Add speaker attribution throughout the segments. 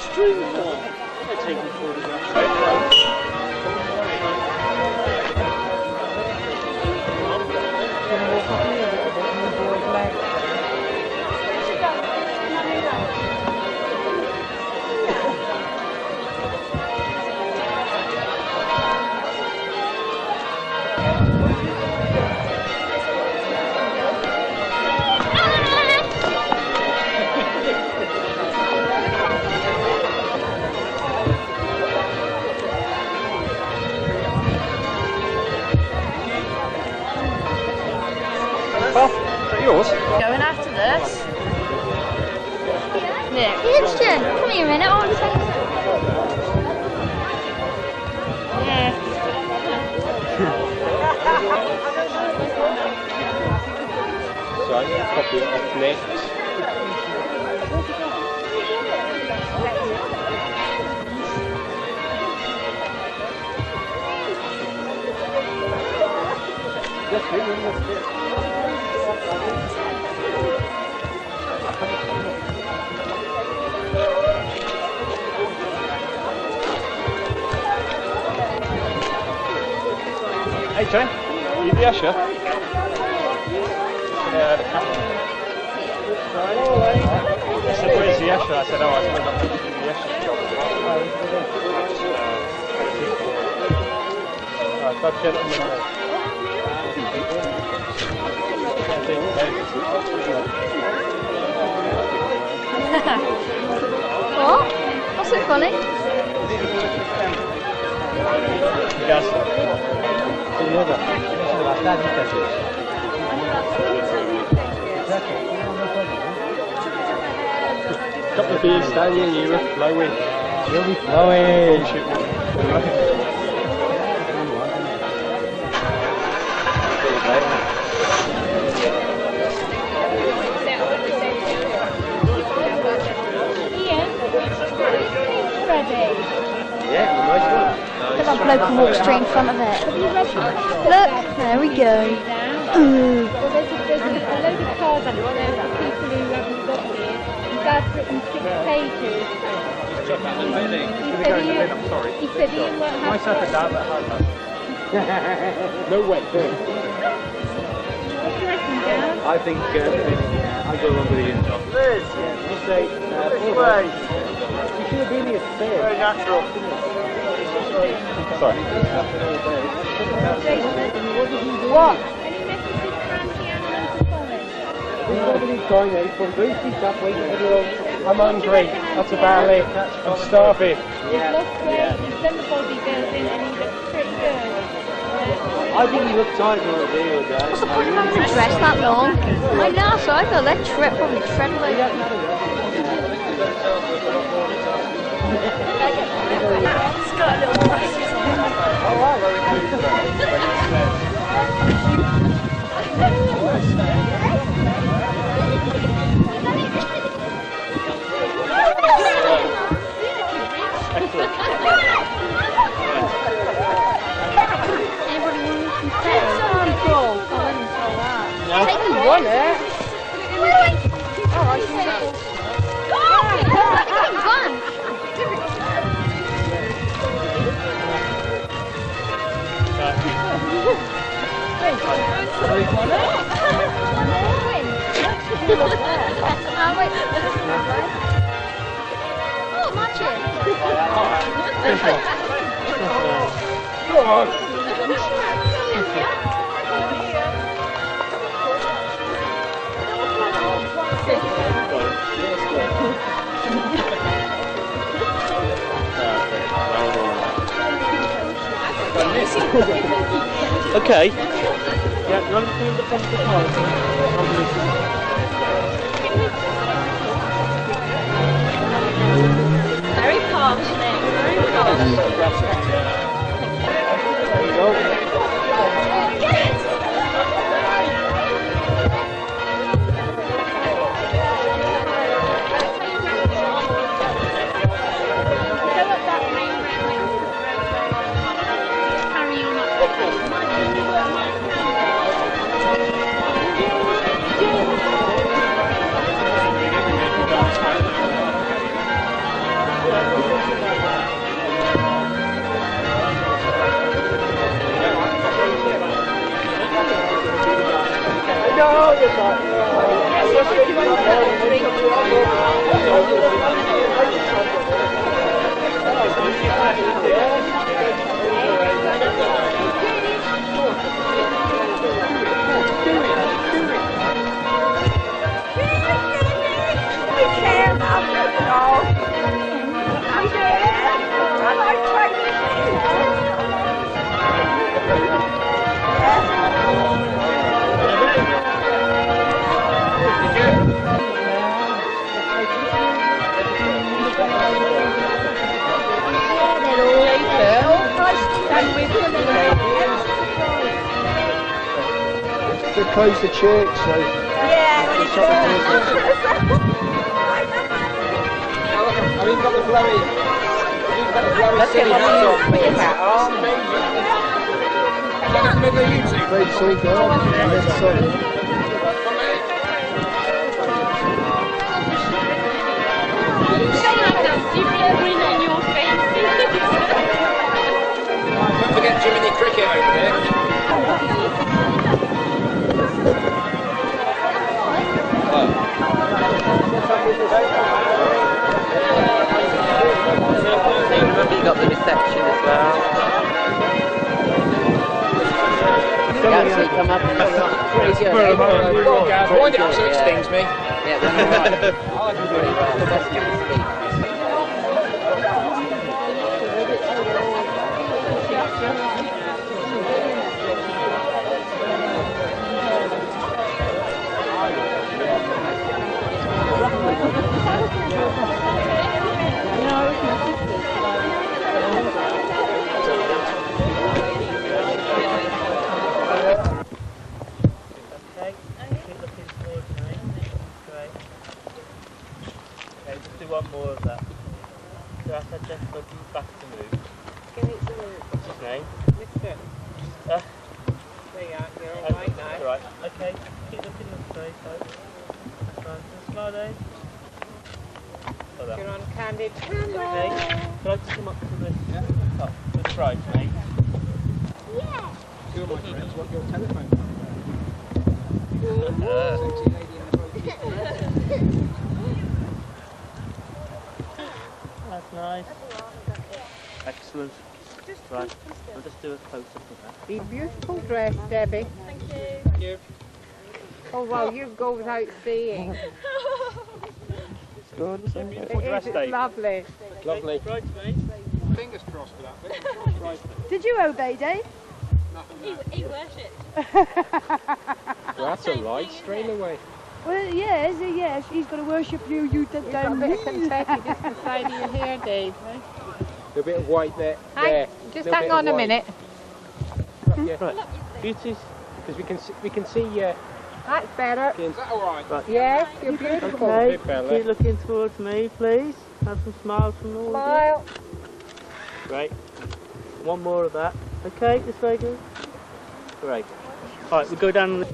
Speaker 1: extreme form. They're taking photographs.
Speaker 2: Oh, is that yours?
Speaker 3: Going after this. Yeah.
Speaker 4: Christian, come here a minute. I want to say
Speaker 3: Yeah.
Speaker 2: So I'm going to copy it off next. Hey Jane, are you the usher? The captain. I said, where's the usher? I said, oh, I suppose I'm going to do the usher's job. That gentleman.
Speaker 4: what? What's so funny?
Speaker 2: Yes. Couple of beers down here, you were flowing. You'll be flowing. Yeah, nice one.
Speaker 4: Look, that bloke can walk straight in front of it. Look, there we go.
Speaker 3: Well, there's a load of cards on it there for people who haven't got here. And Dad's written 6 pages. He said Ian won't have to.
Speaker 2: No way.
Speaker 3: What do you reckon, Dad?
Speaker 1: I think I go along with Ian. Liz, you say this way. You should have been here fair. Very natural.
Speaker 2: Sorry.
Speaker 4: What?
Speaker 3: Any messages for Auntie Anne and Uncle Colin?
Speaker 1: There's nobody going there. From Boothie's that way.
Speaker 2: I'm hungry. That's about it. I'm starving.
Speaker 3: He's lost weight, he's done the bodybuilding and he looks pretty good.
Speaker 1: I think you look tired on the video, guys.
Speaker 4: What's the point of having a dress that long? I know, so I feel that trip probably tread like it's got a little prices on it. Anybody want some pets? I think you want it. Oh, I see it. Oh, fun. Oh, match it.
Speaker 2: Come on. Okay. Yeah, you want to do the front of the car?
Speaker 3: Very posh, Nick, very posh.
Speaker 1: There you go.
Speaker 3: Carry on up.
Speaker 2: closed the church, so...
Speaker 4: Yeah, when
Speaker 2: it's shut the doors.
Speaker 5: I've even got the blowy.
Speaker 4: Let's get one on with your hat on.
Speaker 5: Is that in the middle of YouTube?
Speaker 2: Very sorry, girl. Yes, sorry.
Speaker 5: Don't forget Jiminy Cricket over there.
Speaker 4: Remember you got the reception as well. You actually come up and pretty good.
Speaker 5: Wind it up so it stings me.
Speaker 4: Yeah, that's alright. Let's give it a speak.
Speaker 1: One more of that. So I said just look back to move. What's his name?
Speaker 6: Mister.
Speaker 1: There
Speaker 6: you are, you're alright now.
Speaker 1: Right, okay. Keep looking this way, so. That's fine. Smile there.
Speaker 6: You're on candid.
Speaker 1: Okay. Could I just come up to this? Yeah. Top, to the right, mate.
Speaker 3: Yeah.
Speaker 5: Two of my friends want your telephone.
Speaker 1: That's nice. Excellent. Right, I'll just do a close up of that.
Speaker 6: Be beautiful dress, Debbie.
Speaker 5: Thank you.
Speaker 6: Oh well, you go without seeing.
Speaker 1: It's good, isn't it?
Speaker 6: It is lovely.
Speaker 5: Lovely.
Speaker 1: Right, mate.
Speaker 5: Fingers crossed for that bit. Right.
Speaker 3: Did you obey, Dave?
Speaker 4: He worshipped.
Speaker 2: Well, that's a lie, straight away.
Speaker 3: Well, yes, he's going to worship you, you
Speaker 6: You've got a bit of confetti just the side of your hair, Dave.
Speaker 2: A bit of white there.
Speaker 6: Just hang on a minute.
Speaker 2: Yeah.
Speaker 1: Right, beauties.
Speaker 2: Because we can see.
Speaker 6: That's better.
Speaker 5: Is that alright?
Speaker 1: Right.
Speaker 6: Yes, you're beautiful.
Speaker 1: Okay,
Speaker 2: Bit better.
Speaker 1: keep looking towards me, please. Have some smiles from all of
Speaker 6: Smile.
Speaker 1: you. Great. One more of that. Okay, this way, good. Great. Alright, we'll go down.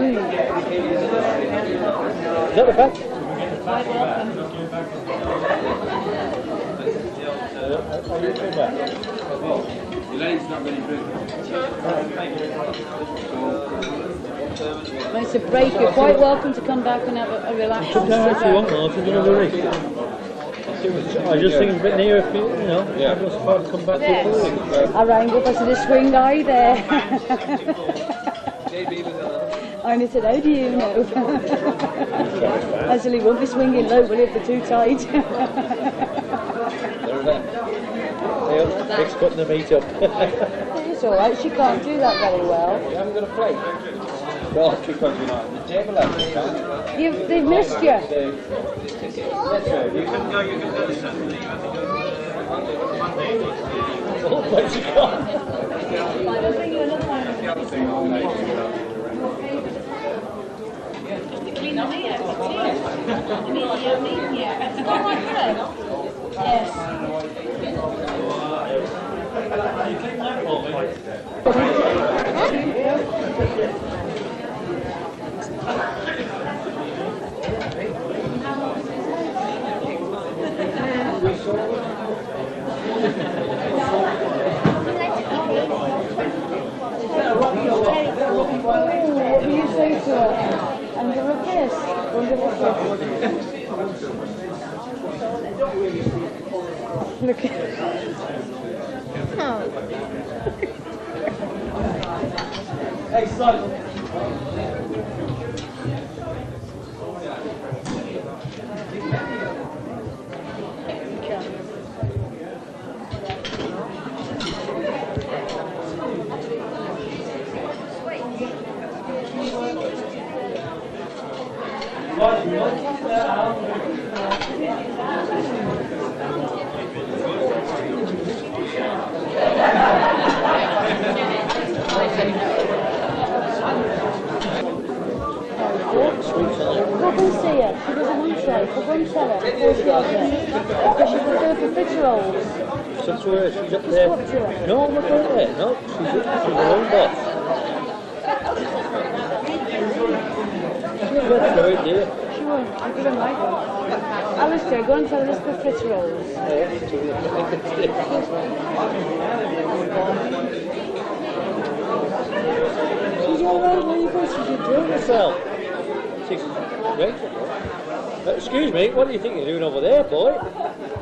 Speaker 1: Is that the back?
Speaker 7: Elaine's not really drink.
Speaker 8: When it's a break, you're quite welcome to come back and have a relax.
Speaker 1: Come down if you want, Martin, another race. I just think it's a bit near if you know, I was supposed to come back to the pool.
Speaker 8: I rang up, I said, a swing guy there. And he said, how do you know? I said, he won't be swinging low, will he, if they're too tight?
Speaker 1: Nick's putting the meat up.
Speaker 8: It's alright, she can't do that very well.
Speaker 7: You haven't got a plate? Well, because you're not at the table after.
Speaker 8: They've missed you.
Speaker 7: You can go,
Speaker 1: Oh, where's she gone?
Speaker 8: What do you say to her? Under a kiss? Under a kiss? Look at
Speaker 1: Excellent.
Speaker 8: Come and see her. She doesn't want to. Come and tell her. Before she has it. Because she can go for fish rolls.
Speaker 1: She's up there.
Speaker 8: Talk to her.
Speaker 1: No, I'm not going there. No, she's her own boss. She'll go through it, dear.
Speaker 8: She won't. I'll give her my one. Alistair, go and tell her let's go fish rolls.
Speaker 1: She's all right, where you go? She's enjoying herself. She's great. Excuse me, what do you think you're doing over there, boy?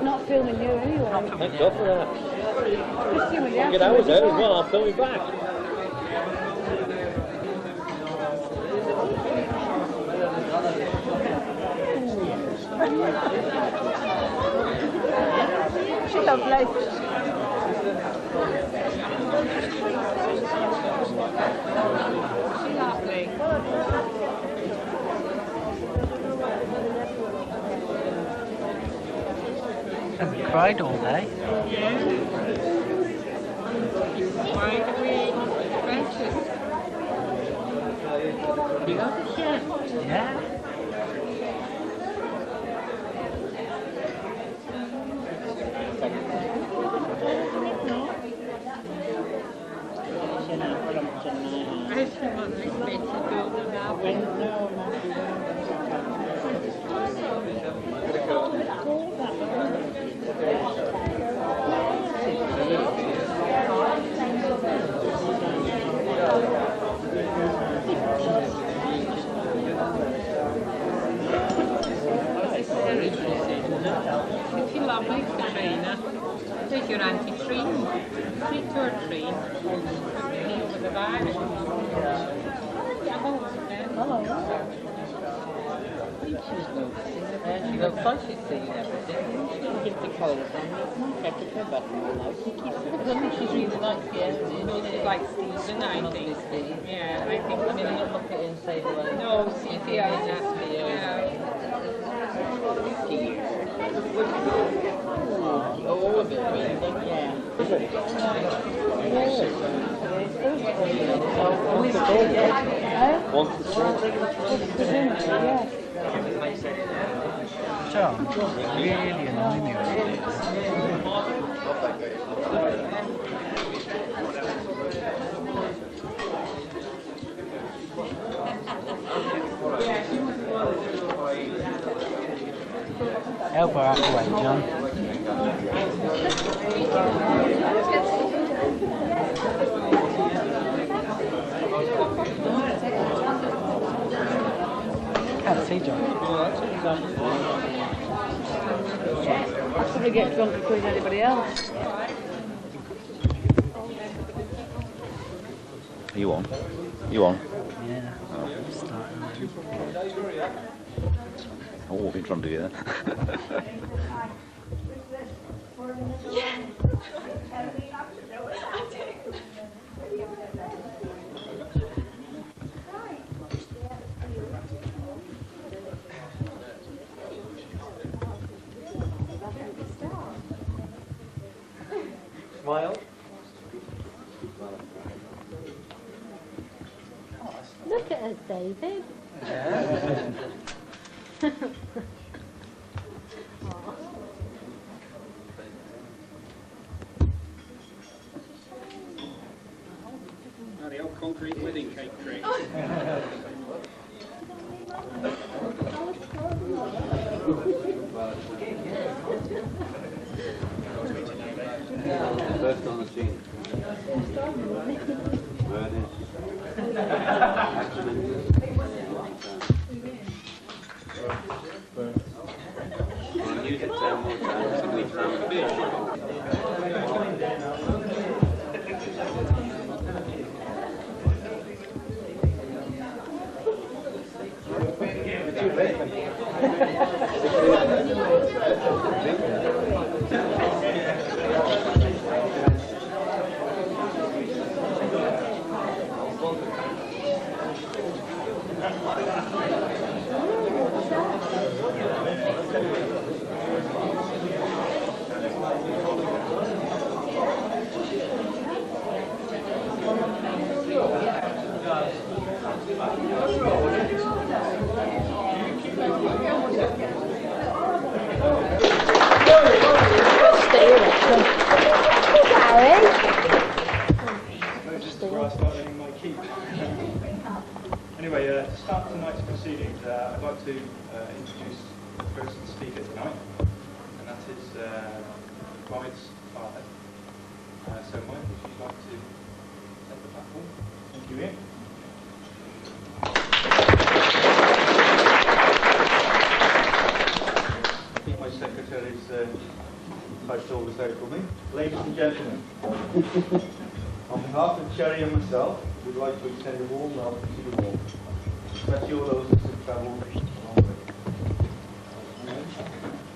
Speaker 8: Not filming you anyway.
Speaker 1: Thank God for that.
Speaker 8: Just with the
Speaker 1: Get hours out as well, I'll film you back.
Speaker 6: She's lovely. She's lovely.
Speaker 2: Hasn't cried all day.
Speaker 6: Wide awake, precious. You got the chef.
Speaker 2: Yeah.
Speaker 6: I should not expect to go to that way. It's lovely, Katrina. Take your anti-train. Take your train. Stay over the bar.
Speaker 9: She looks like she's seeing everything. She'll give the cold and check her button. She's really like, yeah.
Speaker 6: She's like Stephen, I think. Yeah, I think.
Speaker 9: I mean, I don't look at it and say hello.
Speaker 6: No, Cynthia is just me.
Speaker 9: Oh, a bit really, yeah.
Speaker 2: John, really annoying me with this. help her halfway, John. Can't see, John.
Speaker 8: I'll probably get drunk before anybody else.
Speaker 10: You on? You on?
Speaker 2: Yeah. Starting.
Speaker 10: I'm walking in front of you there.
Speaker 1: Smile.
Speaker 3: Look at us, David.
Speaker 5: Oh, the old concrete wedding cake trick.
Speaker 7: First on the scene. Where it is. We'll use it 10 more times and we found fish.
Speaker 11: Anyway, to start tonight's proceedings, I'd like to introduce the first speaker tonight, and that is bride's father. So, Mike, if you'd like to take the platform. Thank you, Ian. I think my secretary's typed all this out for me. Ladies and gentlemen, on behalf of Cherry and myself, we'd like to extend a warm welcome to you all, especially all those that have travelled a long way.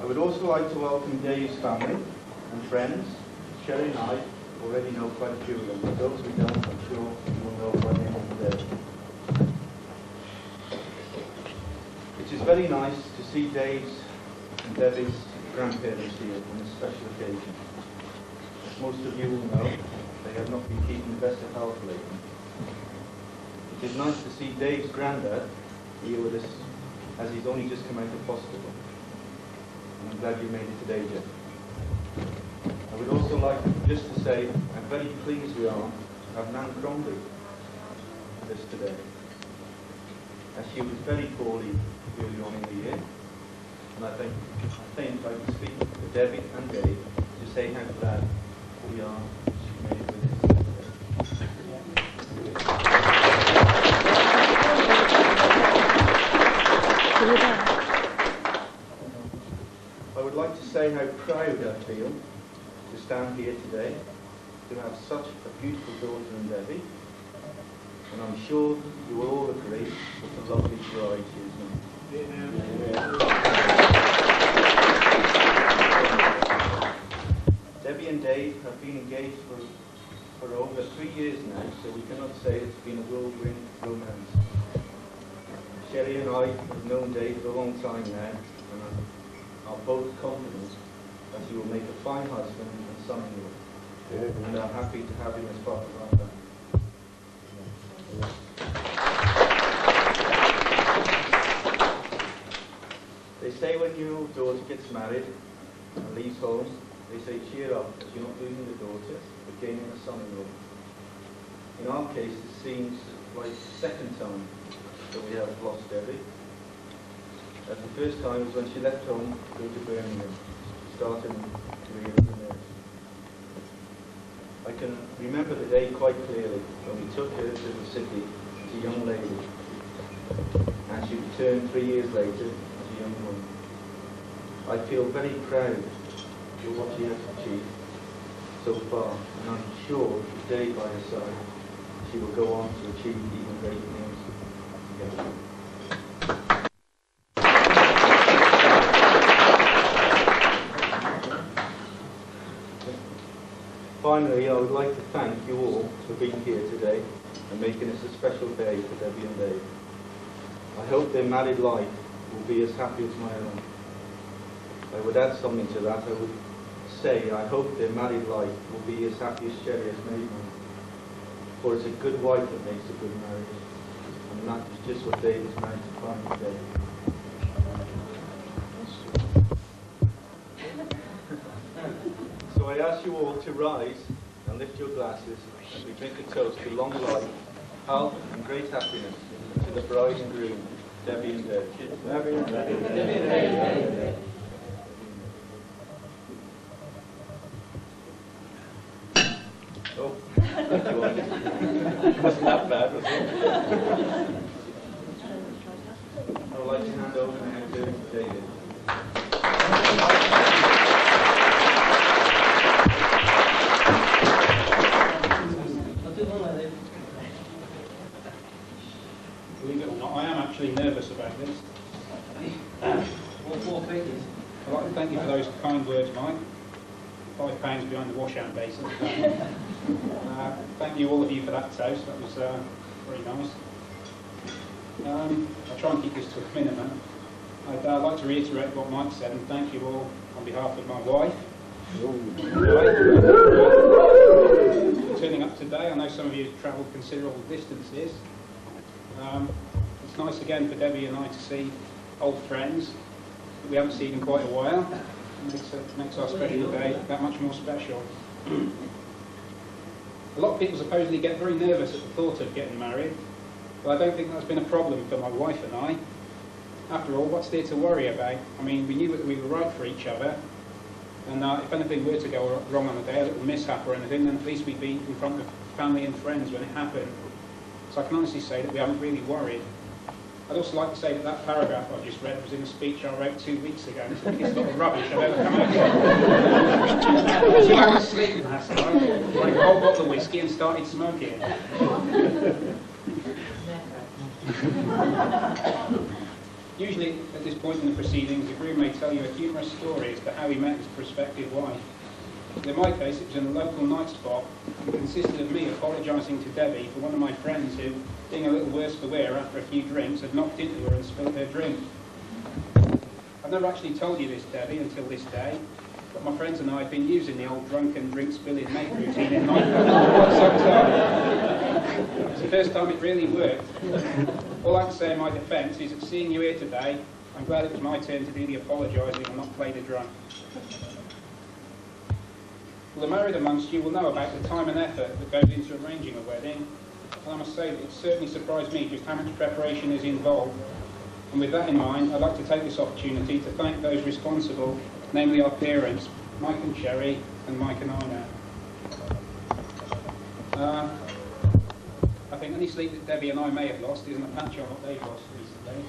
Speaker 11: I would also like to welcome Dave's family and friends. Cherry and I already know quite a few of them, but those we don't, I'm sure you will know by the end of the day. It is very nice to see Dave's and Debbie's grandparents here on this special occasion. As most of you will know, they have not been keeping the best of health lately. It is nice to see Dave's granddad here with us, as he's only just come out of hospital. And I'm glad you made it today, Jeff. I would also like just to say I'm very pleased we are to have Nan Crombie with us today, as she was very poorly early on in the year. And I think I can speak to Debbie and Dave to say how glad we are she made it with us today. I would like to say how proud I feel to stand here today, to have such a beautiful daughter in Debbie, and I'm sure you will all agree what a lovely bride she is now. Debbie and Dave have been engaged for over 3 years now, so we cannot say it's been a whirlwind romance. Sherry and I have known Dave for a long time now, and are both confident that he will make a fine husband and son-in-law, and are happy to have him as part of our family. They say when your daughter gets married and leaves home, they say cheer up, as you're not losing the daughter, but gaining a son-in-law. In our case, it seems like the second time that we have lost Debbie. The first time was when she left home to go to Birmingham, starting career as a nurse. I can remember the day quite clearly when we took her to the city as a young lady, and she returned 3 years later as a young woman. I feel very proud of what she has achieved so far, and I'm sure today by her side she will go on to achieve even greater things together. Finally, I would like to thank you all for being here today and making this a special day for Debbie and Dave. I hope their married life will be as happy as my own. I would add something to that. I would say I hope their married life will be as happy as Sherry has made mine. For it's a good wife that makes a good marriage, and that is just what Dave is married to find today. So I ask you all to rise and lift your glasses as we drink a toast to long life, health and great happiness to the bride and groom, Debbie and Dave. Debbie and Dave. Oh, wasn't that bad, was it? I would like to hand over now to David.
Speaker 5: Believe it or not, I am actually nervous about this. I'd like to thank you for those kind words, Mike. £5 behind the washout basin. Thank you, all of you, for that toast. That was very nice. I'll try and keep this to a minimum. I'd like to reiterate what Mike said and thank you all on behalf of my wife. Turning up today, I know some of you have travelled considerable distances. It's nice again for Debbie and I to see old friends that we haven't seen in quite a while. It makes our special day that much more special. A lot of people supposedly get very nervous at the thought of getting married, but I don't think that's been a problem for my wife and I. After all, what's there to worry about? I mean, we knew that we were right for each other, and if anything were to go wrong on the day, a little mishap or anything, then at least we'd be in front of family and friends when it happened. So I can honestly say that we haven't really worried. I'd also like to say that that paragraph I just read was in a speech I wrote 2 weeks ago, and it's the biggest lot of rubbish I've ever come out with. So I was sleeping last night, like a whole bottle of whiskey and started smoking. Usually, at this point in the proceedings, the groom may tell you a humorous story as to how he met his prospective wife. In my case, it was in a local night spot and consisted of me apologising to Debbie for one of my friends who, being a little worse for wear after a few drinks, had knocked into her and spilled her drink. I've never actually told you this, Debbie, until this day, but my friends and I have been using the old drunken drink-spilling mate routine in nightclubs for quite some time. It's the first time it really worked. All I can say in my defence is that seeing you here today, I'm glad it was my turn to do the apologising and not play the drunk. Well, the married amongst you will know about the time and effort that goes into arranging a wedding, and I must say that it certainly surprised me just how much preparation is involved. And with that in mind, I'd like to take this opportunity to thank those responsible, namely our parents, Mike and Sherry, and Mike and Ina. I think any sleep that Debbie and I may have lost isn't a patch on what they've lost recently.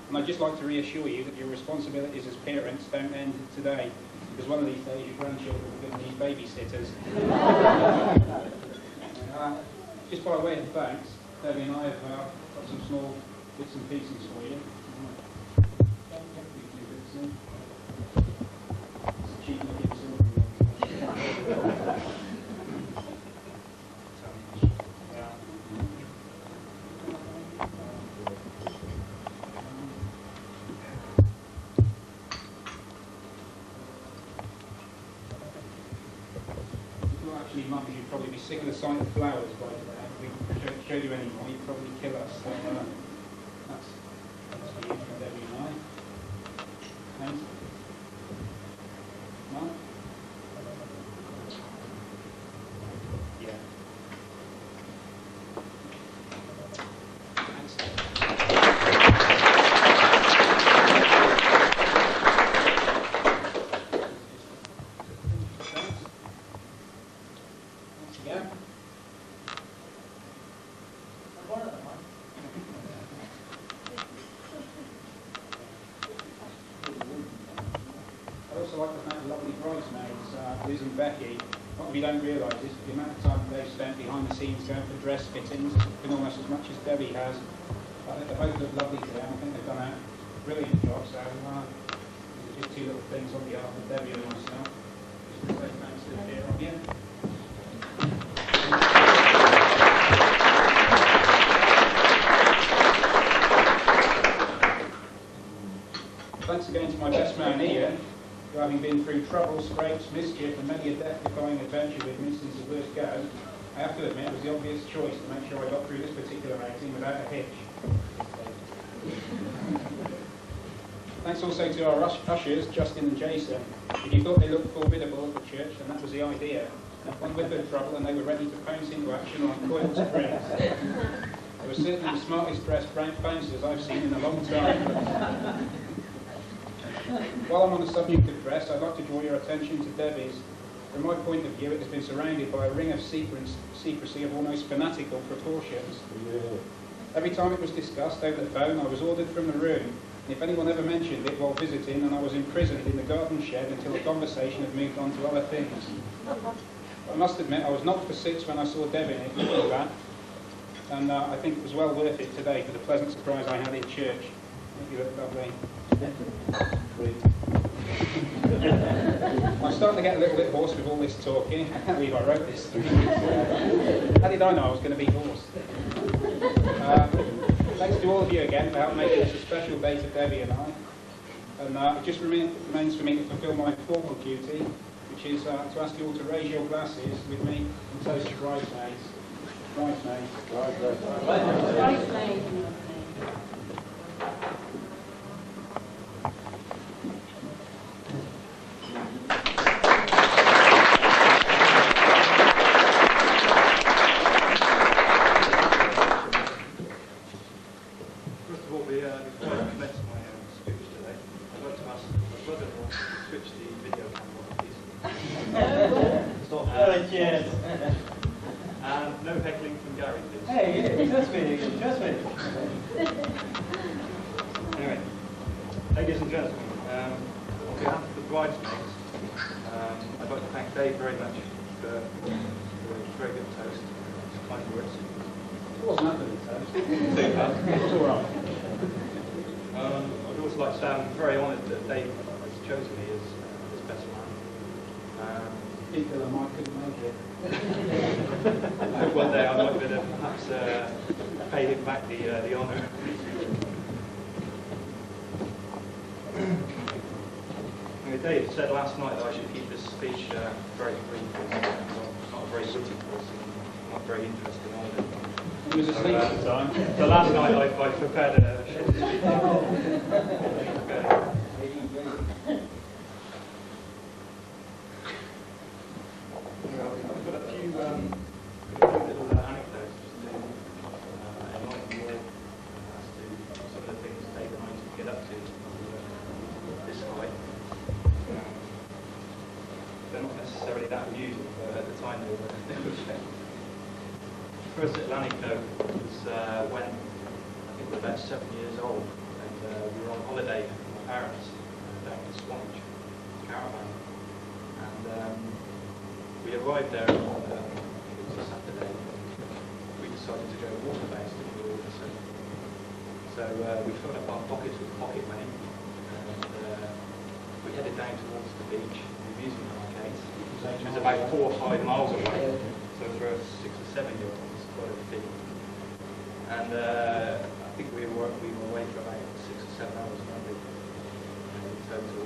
Speaker 5: And I'd just like to reassure you that your responsibilities as parents don't end today, because one of these days your grandchildren are going to need babysitters. Just by way of thanks, Debbie and I have got some small bits and pieces for you. It's cheap looking silver. Mum, you'd probably be sick of the sight of flowers by today. If we showed you any more, you'd probably kill us. So that's for you from Debbie and I. Thanks. Mum? Yeah. Thanks. and Becky, what we don't realise is the amount of time they've spent behind the scenes going for dress fittings, been almost as much as Debbie has. They both look lovely today. I think they've done a brilliant job. So just two little things on behalf of Debbie and myself. Just to say thanks to the pair of you. Thanks again to my best man Ian, who, having been through trouble, scrapes, mischief and many a death-defying adventure with me since the first go, I have to admit it was the obvious choice to make sure I got through this particular outing without a hitch. Thanks also to our ushers, Justin and Jason. If you thought they looked formidable at the church, then that was the idea. One with their trouble and they were ready to pounce into action on coiled springs. They were certainly the smartest dressed bouncers I've seen in a long time. While I'm on the subject of dress, I'd like to draw your attention to Debbie's. From my point of view, it has been surrounded by a ring of secrecy of almost fanatical proportions. Every time it was discussed over the phone, I was ordered from the room. And if anyone ever mentioned it while visiting, then I was imprisoned in the garden shed until the conversation had moved on to other things. I must admit, I was knocked for six when I saw Debbie in it before that. And I think it was well worth it today for the pleasant surprise I had in church. I think you look lovely. I'm starting to get a little bit hoarse with all this talking. I can't believe I wrote this 3 weeks ago. How did I know I was going to be hoarse? Thanks to all of you again for helping make this a special day to Debbie and I. And it just remains for me to fulfil my formal duty, which is to ask you all to raise your glasses with me and toast to bridesmaids. Bridesmaids.
Speaker 3: Bridesmaids.
Speaker 12: And no heckling from Gary, please.
Speaker 13: Hey, just me, just me.
Speaker 12: Anyway, ladies and gentlemen, on behalf of the bridesmaids, I'd like to thank Dave very much for the very good toast. It's kind words.
Speaker 5: It wasn't that good a toast. It was all right.
Speaker 12: I'd also like to say I'm very honoured that Dave has chosen me as his best man.
Speaker 5: People I might couldn't make it.
Speaker 12: I hope one day I might be able to perhaps pay him back the honour. Dave said last night that I should keep this speech very brief. I'm not a very witty person, not very interesting either.
Speaker 5: He was asleep at the time.
Speaker 12: So last night I prepared a short speech. I've got a few little anecdotes just to enlighten you all as to some of the things Dave and I used to get up to this height. They're not necessarily that amusing, but at the time they were fair. First little anecdote was when I think we were about 7 years old, and we were on holiday with my parents down in Swanage, caravan, and we arrived there on it was a Saturday. We decided to go water based all of a sudden. So we filled up our pockets with pocket money, and we headed down towards the beach, the amusement arcades, which was about 4 or 5 miles away. So for a 6 or 7 year old, it's quite a feat. And I think we were away for about 6 or 7 hours maybe in total.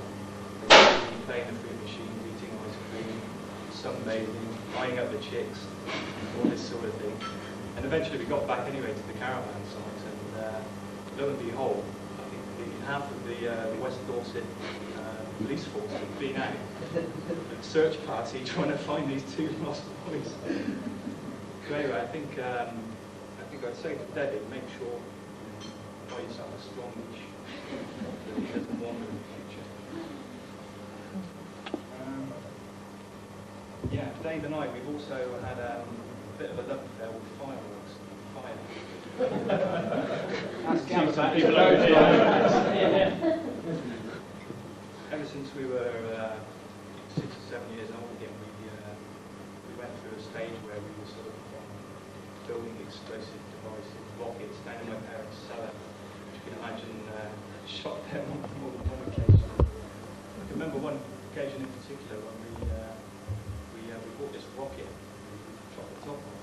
Speaker 12: Playing the food machines, eating ice cream, sunbathing, eyeing up the chicks, all this sort of thing. And eventually we got back anyway to the caravan site, and lo and behold, I think half of the West Dorset police force had been out at search party trying to find these 2 lost boys. So anyway, I think I'd say to Debbie, make sure you buy yourself a strong leash that he doesn't wander in the future. Yeah, Dave and I, we've also had a bit of a love affair with fireworks. Some people over ever since we were 6 or 7 years old again, we explosive devices, rockets down in my parents' cellar. You can imagine shot them on more than one occasion. I can remember one occasion in particular when we bought this rocket, we shot the top off,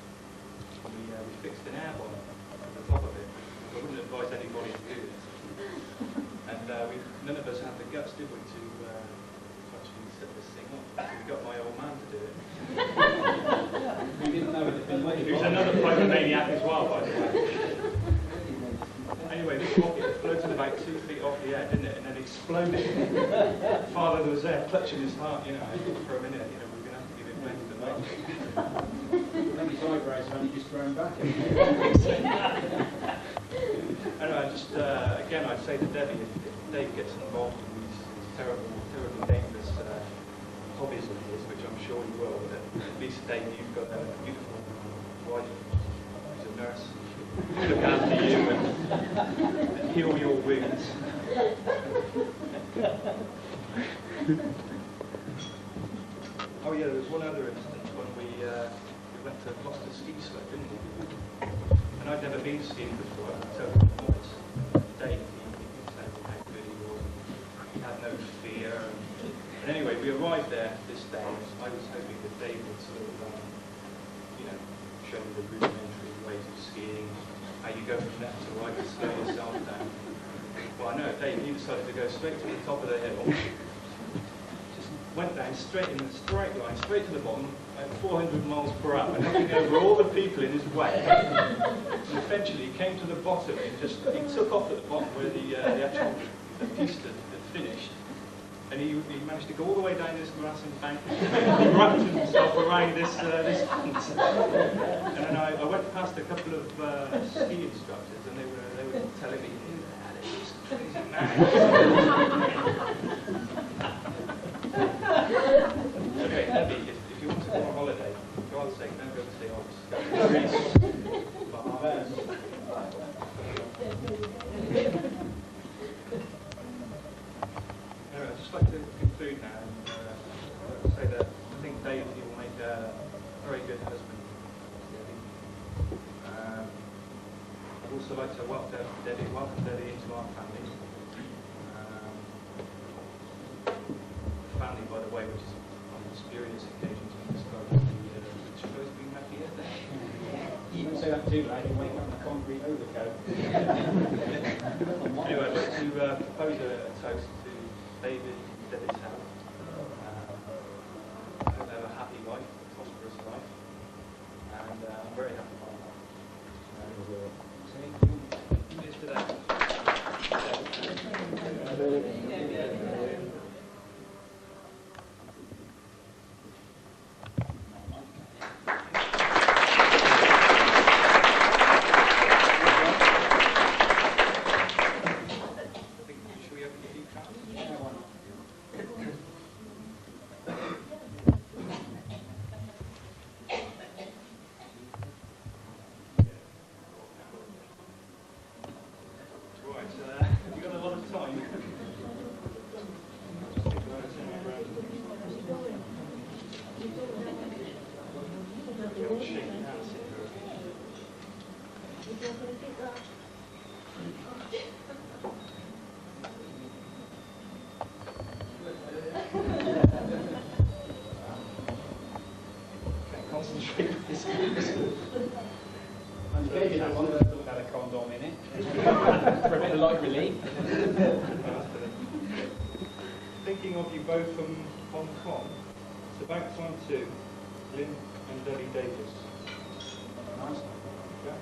Speaker 12: and we fixed an air bomb on the top of it. I wouldn't advise anybody to do this. And none of us had the guts, did we, to actually set this thing up. So we got my old man to do it.
Speaker 5: We didn't know it had been made.
Speaker 12: He was another pyromaniac as well, by the way. Anyway, this rocket floated about 2 feet off the air, didn't it? And then exploded. Father was there, clutching his heart, you know. I thought for a minute, you know, we were going to have to give it back to the mate.
Speaker 5: Then his eyebrows have only just grown back.
Speaker 12: Anyway, again, I'd say to Debbie, if Dave gets involved in these terribly dangerous hobbies of his, which I'm sure he will, that at least Dave, you've got a beautiful wife who's a nurse, to look after you and heal your wounds. Oh yeah, there was one other instance when we went to Gloucester ski slope, didn't we? And I'd never been skiing before, so Dave, he said how good he was. He had no fear. And anyway, we arrived there this day. I was hoping that Dave would sort of, you know, show me the rudimentary ways of skiing, how you go from left to right to slow yourself down. Well, I know Dave, he decided to go straight to the top of the hill. Just went down straight in a straight line, straight to the bottom, at 400 miles per hour, knocking over all the people in his way. And eventually he came to the bottom and he took off at the bottom where the actual piste had finished. And he managed to go all the way down this grass embankment. He wrapped himself around this fence. And then I went past a couple of ski instructors, and they were telling me, "Who the hell is this crazy man?" Okay, Debbie, if you want to go on holiday, for God's sake, don't go to the Alps. Go to Greece, Bahamas. Anyway, I'd just like to conclude now and say that I think Dave, he will make a very good husband. I'd also like to welcome Debbie into our family. Family, by the way, which is on spurious occasions when this guy is supposed to be happy at that.
Speaker 5: You don't say that too loud, you'll wake up in a concrete overcoat.
Speaker 12: Anyway, I'd like to propose a toast to David and Debbie's house. I hope they have a happy life, a prosperous life, and I'm very happy for them. Cheers to that.
Speaker 5: Concentrate with this. And maybe that one that had a condom in it. For a bit of light relief.
Speaker 12: Thinking of you both from Hong Kong, it's about time to Lynn and Debbie Davis.
Speaker 5: Nice.
Speaker 12: Yeah.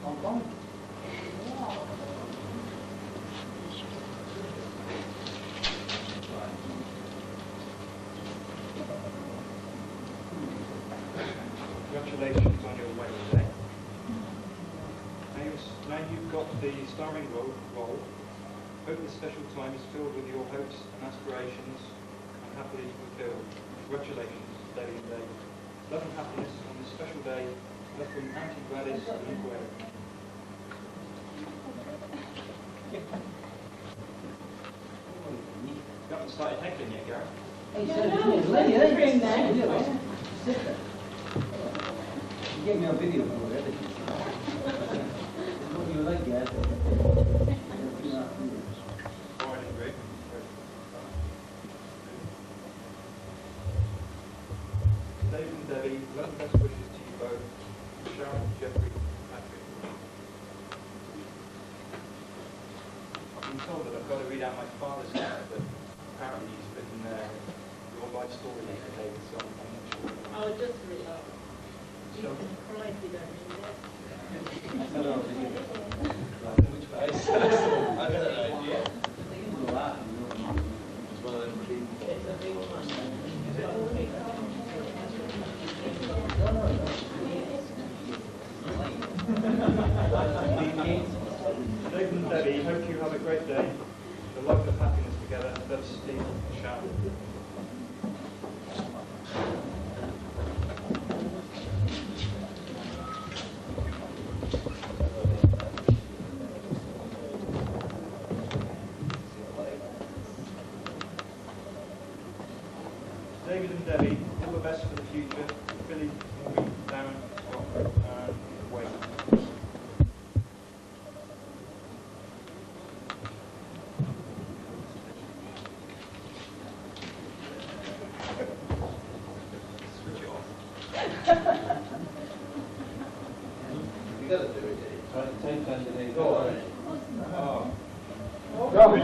Speaker 5: Hong Kong.
Speaker 12: Congratulations on your wedding day. Now you've got the starring role. Hope this special time is filled with your hopes and aspirations and happily fulfilled. Congratulations, Debbie and Dave. Love and happiness on this special day. Love from Auntie Gladys and Uncle Eric. You haven't started heckling yet, Gareth.
Speaker 9: Hey, so,
Speaker 13: get me on video for it. What you like, yeah?
Speaker 12: Morning, Greg. Dave and Debbie, love and best wishes to you both. Sharon, Jeffrey, Patrick. I've been told that I've got to read out my father's name, but apparently he's written your life story later, David, so I'm not sure.
Speaker 6: I'll just read it.
Speaker 12: Sure.
Speaker 6: Cry if you don't read it.
Speaker 13: Which face? I got an idea. It's one of them people.
Speaker 6: It's a big one.
Speaker 12: Dave and Debbie, hope you have a great day. The life of happiness together. Love, Steve and Sharon. David and Debbie, all the best for the future. Billy, Maureen, Darren, Scott, and Wayne. Switch it off.
Speaker 13: You got to do it, Dave. Try to take underneath. Go on. Oh.
Speaker 12: Could be,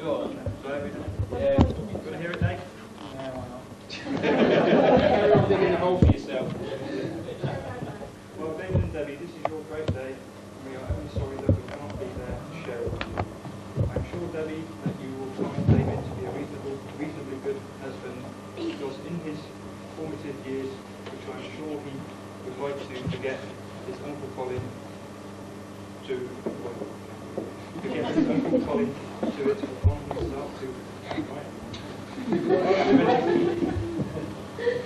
Speaker 12: Go on. Yeah. You want to hear it, Dave? Yeah, why not? Carry on digging a hole for yourself. Well, David and Debbie, this is your great day. We are only sorry that we cannot be there to share it with you. I'm sure, Debbie, that you will find David to be a reasonably good husband, because in his formative years, which I'm sure he would like to forget his Uncle Colin to it upon himself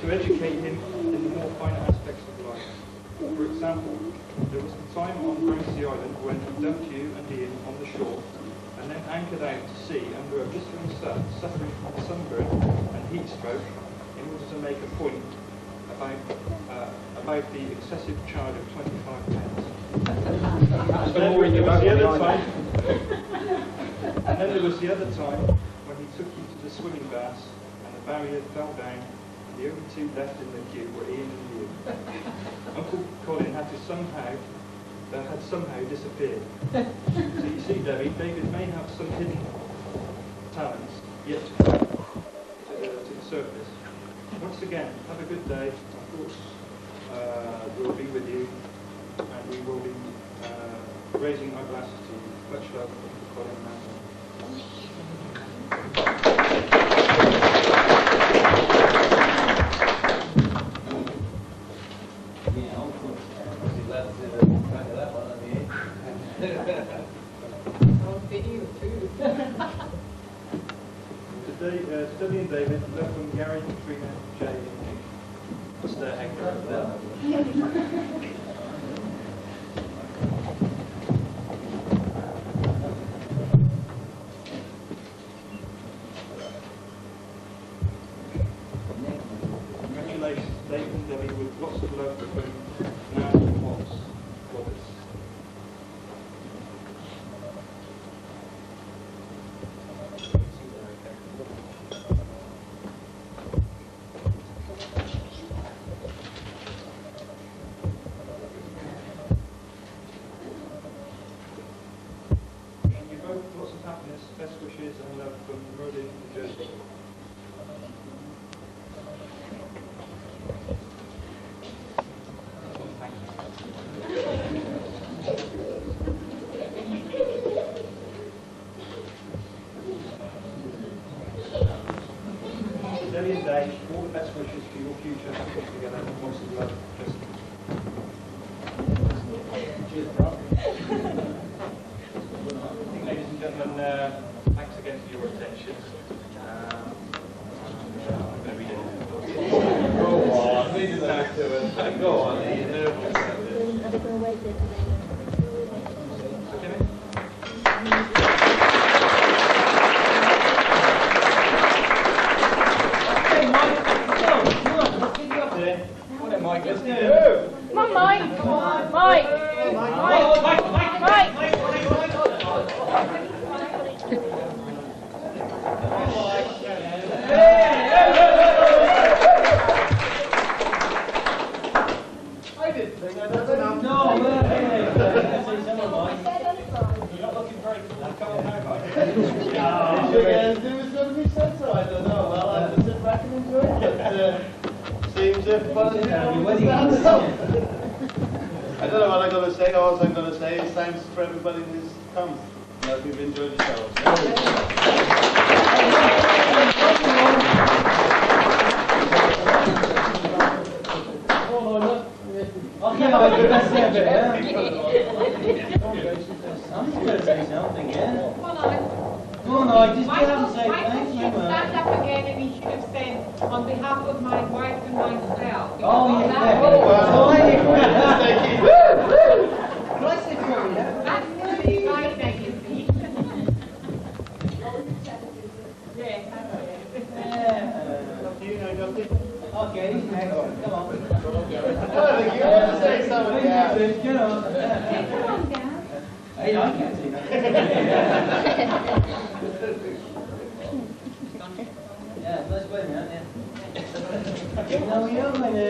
Speaker 12: to educate him in the more finer aspects of life. For example, there was a time on Gracie Island when he dumped you and Ian on the shore and then anchored out to sea under a blistering sun, suffering from sunburn and heat stroke in order to make a point about the excessive charge of £25. And then there was the other time when he took you to the swimming baths and the barrier fell down and the only two left in the queue were Ian and you. Uncle Colin had somehow disappeared. So you see, Debbie, David may have some hidden talents yet to come to the surface. Once again, have a good day. Of course, we'll be with you and we will be raising our glasses to you. Much love from Colin Manson. Today, Debbie and David, left from Gary, Katrina, Jay, and Nick. What's their Hector over there? Congratulations, David and Debbie, with lots of love from now and Watts, Roberts. And you both lots of happiness, best wishes and love from Merlin and Jersey. Debbie and Dave, all the best wishes for your future happiness together and lots of love. Justin. Cheers, bro. Ladies and gentlemen, thanks again for your attention. I'm going to read it. Go on, read it out to us. Go on, you're nervous. Okay,
Speaker 13: I didn't think I'd ever know. No, you're not looking very cool. I can't have it was going to be said so. I don't know. Well, I have to sit back and enjoy it. But seems if I don't know what I'm going to say. All I'm going to say is thanks for everybody who's come. I hope you've enjoyed yourselves.
Speaker 6: Stand up again and he should have said, on behalf of my wife and myself.
Speaker 13: Oh, yeah.
Speaker 6: Can I say for you? That's really my legacy. Yes,
Speaker 13: Okay, hang on, come on. You want to say something? Come on, Dad. Hey, I can't see that. Yeah, let's wait a minute. No, we don't want to.